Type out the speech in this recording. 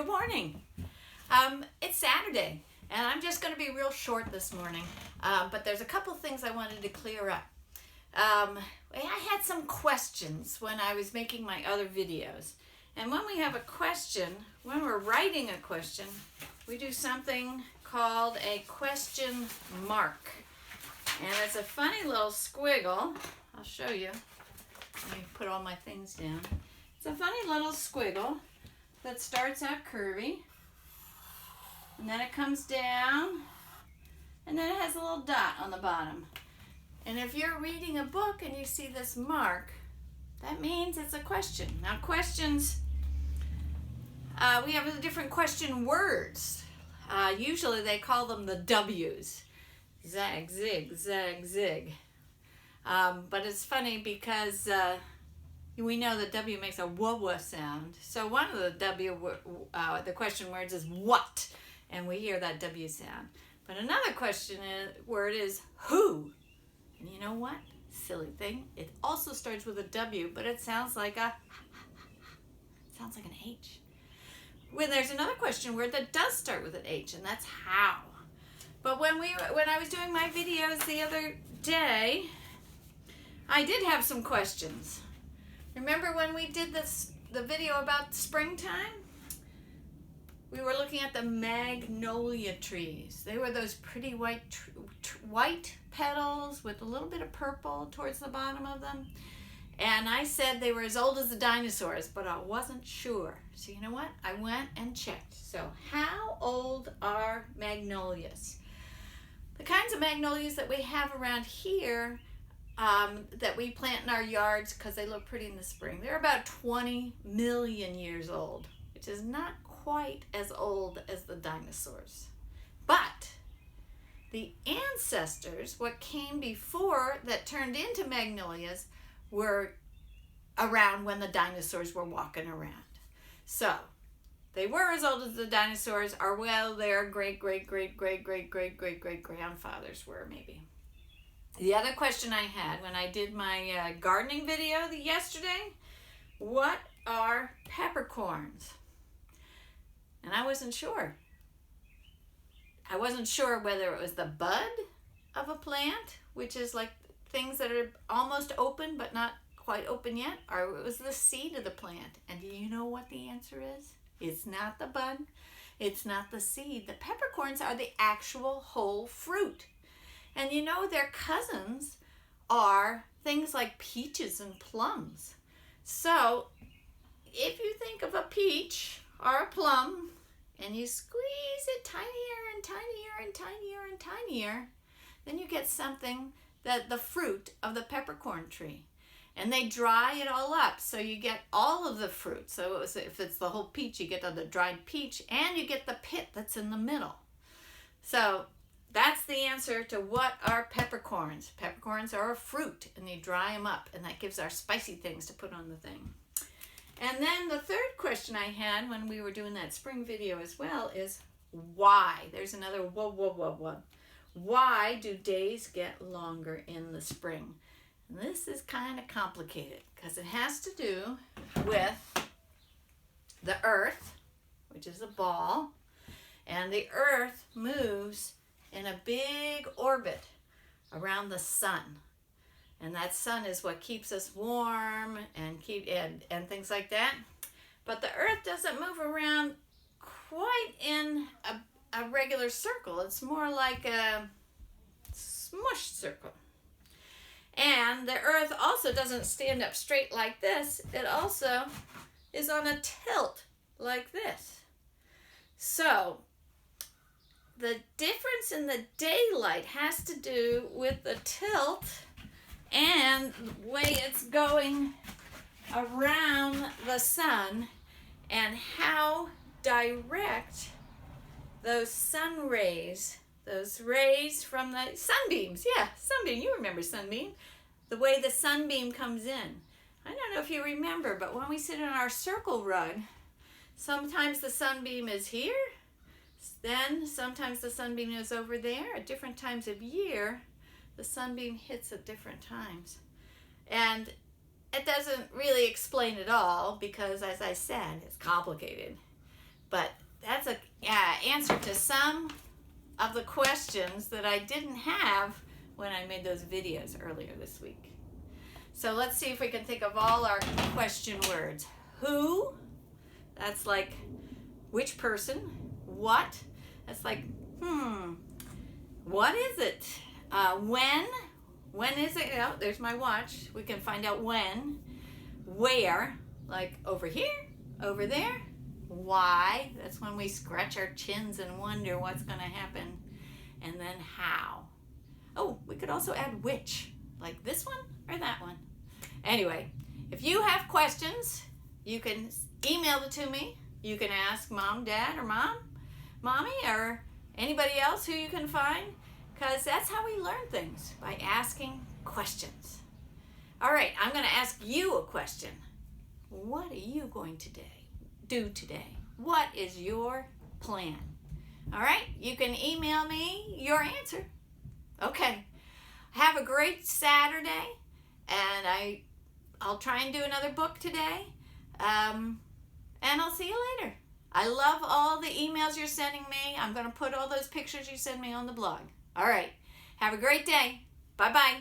Good morning. It's Saturday, and I'm just going to be real short this morning, but there's a couple things I wanted to clear up. I had some questions when I was making my other videos, and when we have a question, when we're writing a question, we do something called a question mark, and it's a funny little squiggle. I'll show you. Let me put all my things down. It's a funny little squiggle that starts out curvy, and then it comes down, and then it has a little dot on the bottom. And if you're reading a book and you see this mark, that means it's a question. Now questions, we have the different question words. Usually they call them the W's. Zag, zig, zag, zig. But it's funny because we know that W makes a wah-wah sound. So one of the the question words is what, and we hear that W sound. But another word is who. And you know what? Silly thing. It also starts with a W, but it sounds like an H. When there's another question word that does start with an H, and that's how. But when I was doing my videos the other day, I did have some questions. Remember when we did the video about springtime? We were looking at the magnolia trees. They were those pretty white petals with a little bit of purple towards the bottom of them. And I said they were as old as the dinosaurs, but I wasn't sure. So you know what? I went and checked. So how old are magnolias? The kinds of magnolias that we have around here that we plant in our yards because they look pretty in the spring, they're about 20 million years old, which is not quite as old as the dinosaurs. But the ancestors, what came before that turned into magnolias, were around when the dinosaurs were walking around. So they were as old as the dinosaurs, or well, their great-great-great-great-great-great-great-great-grandfathers were maybe. The other question I had when I did my gardening video yesterday, what are peppercorns? And I wasn't sure. I wasn't sure whether it was the bud of a plant, which is like things that are almost open but not quite open yet, or it was the seed of the plant. And do you know what the answer is? It's not the bud. It's not the seed. The peppercorns are the actual whole fruit. And you know their cousins are things like peaches and plums. So if you think of a peach or a plum and you squeeze it tinier and tinier and tinier and tinier, then you get something that the fruit of the peppercorn tree. And they dry it all up, so you get all of the fruit. So if it's the whole peach, you get the dried peach, and you get the pit that's in the middle. So that's the answer to what are peppercorns. Peppercorns are a fruit, and you dry them up, and that gives our spicy things to put on the thing. And then the third question I had when we were doing that spring video as well is why? There's another whoa. Why do days get longer in the spring? And this is kind of complicated because it has to do with the Earth, which is a ball, and the Earth moves in a big orbit around the sun. And that sun is what keeps us warm and things like that. But the Earth doesn't move around quite in a regular circle. It's more like a smushed circle. And the Earth also doesn't stand up straight like this. It also is on a tilt like this. So the difference in the daylight has to do with the tilt and the way it's going around the sun and how direct those sun rays, those rays from the sunbeams, sunbeam, you remember sunbeam, the way the sunbeam comes in. I don't know if you remember, but when we sit on our circle rug, sometimes the sunbeam is here, then sometimes the sunbeam is over there. At different times of year, the sunbeam hits at different times. And it doesn't really explain it all because, as I said, it's complicated. But that's a answer to some of the questions that I didn't have when I made those videos earlier this week. So let's see if we can think of all our question words. Who? That's like which person? What? That's like, what is it? When? When is it? Oh, there's my watch. We can find out when. Where? Like over here? Over there? Why? That's when we scratch our chins and wonder what's going to happen. And then how? Oh, we could also add which. Like this one or that one. Anyway, if you have questions, you can email it to me. You can ask Mom, Dad, or Mommy, or anybody else who you can find, because that's how we learn things, by asking questions. All right, I'm going to ask you a question. What are you going to do today? What is your plan? All right, you can email me your answer. Okay, have a great Saturday, and I'll try and do another book today, and I'll see you later. I love all the emails you're sending me. I'm going to put all those pictures you send me on the blog. All right, have a great day. Bye-bye.